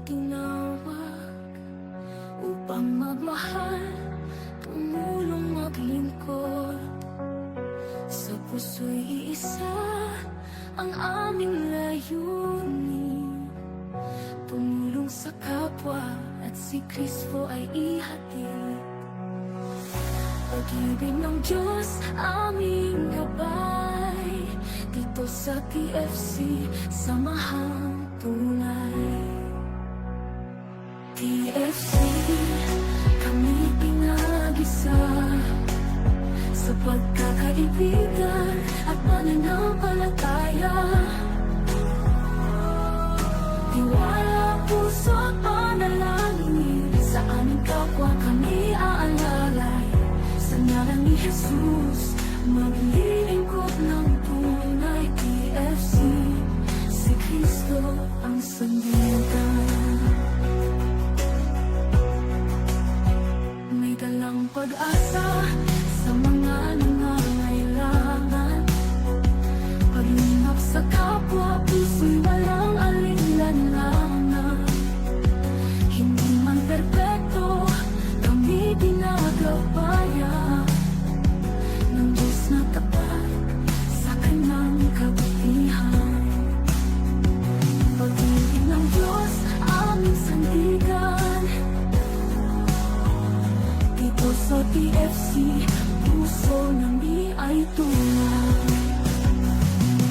tinawag upang magmahal, tumulong maglingkod. Sa puso'y iisa ang aming layunin, tumulong sa kapwa at si Kristo ay ihatid. Pag-ibig ng Diyos aming gabay, dito sa TFC, samahang tunay. TFC, kami pinag-isa sa pagkakaibigan at pananampalataya. Tiwala, puso at panalangin, sa aming kapwa kami aalalay. Sa ngalan ni Jesus, maglilingkod ng tunay. TFC, si Kristo ang sandigan. May dalang pag-asa sa mga nangangailangan, paglingap sa kapwa, puso'y walang alinlangan. Hindi man perpekto, kami ginagabayan ng Diyos na tapat sa kanyang kabutihan. Pag-ibig ng Diyos aming sandigan, dito sa TFC, puso namin ay tunay.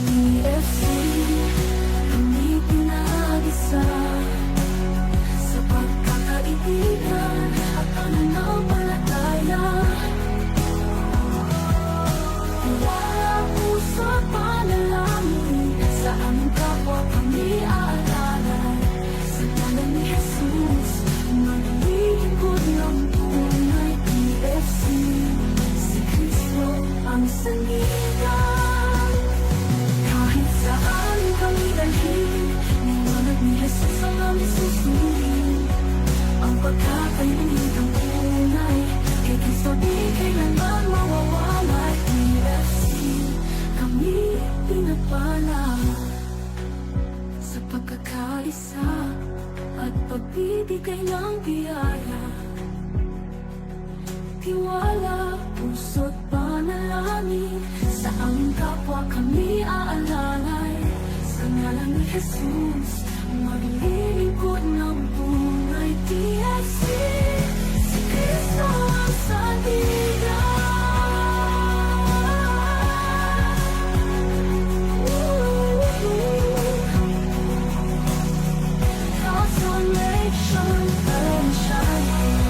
TFC, kami pinag-isa sa pagkakaibigan at pananampalataya. Tiwala, puso at panalangin, sa aming kapwa kami aalalay. Sa ngalan ni Jesus, maglilingkod ng tunay. TFC, si Kristo ang sandigan. Kahit saan kami dalhin, liwanag ni Jesus ang aming susundin. Ang pagkakaibigang tunay, kay Kristo di kailanman mawawalay. TFC, kami pinagpala sa pagkakaisa at pagbibigay ng biyaya. Tiwala, puso't panalangin, sa aming kapwa kami aalalay. Sa ngalan ni Jesus, maglilingkod ng tunay. TFC, si Kristo ang sandigan. Consolation and shining.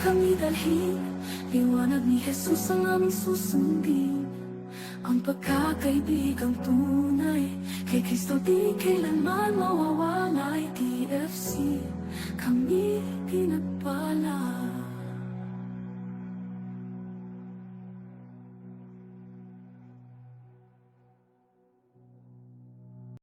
Kami dalhin, liwanag ni Jesus ang aming susundin. Ang pagkakaibigang tunay, kay Kristo di kailanman mawawalay. TFC, kami pinagpala.